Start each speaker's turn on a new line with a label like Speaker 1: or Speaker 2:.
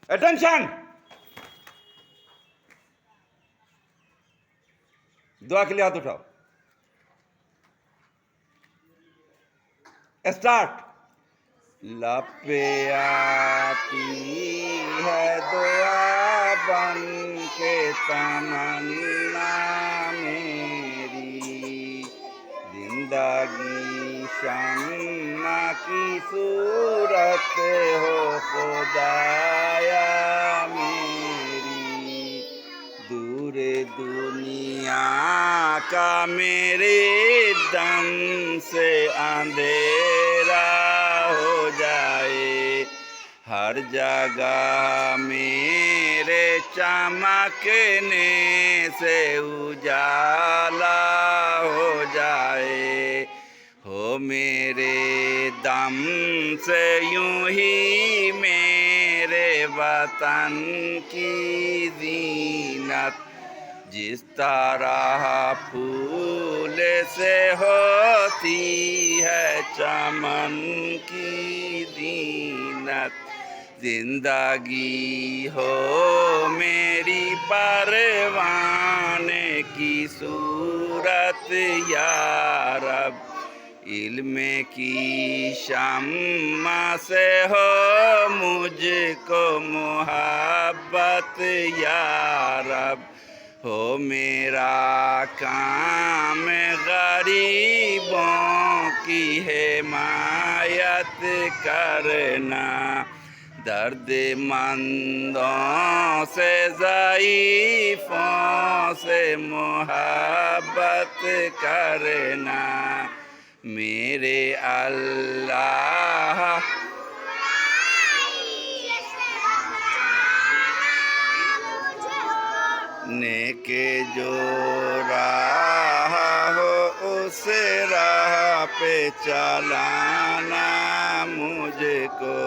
Speaker 1: Attention. दुआ के लिए हाथ उठाओ। स्टार्ट। लपे आती है दुआ बन के तमन्ना मेरी, जिंदगी शम्मा की सूरत हो खुदाया मेरी, दूर दुनिया का मेरे दम से अंधेरा हो जाए, हर जगह मेरे चमकने से उजाला हो जाए, हो मेरे दम से यूं ही मेरे वतन की ज़ीनत, जिस तरह फूल से होती है चमन की ज़ीनत, जिंदगी हो मेरी परवाने की सूरत या रब, इल्म की शम्मा से हो मुझको मोहब्बत या रब, हो मेरा काम गरीबों की हिमायत करना, दर्द मंदों से ज़ईफ़ों से मोहब्बत करना, मेरे अल्लाह नेक जो राह हो उस राह पे चलाना मुझको।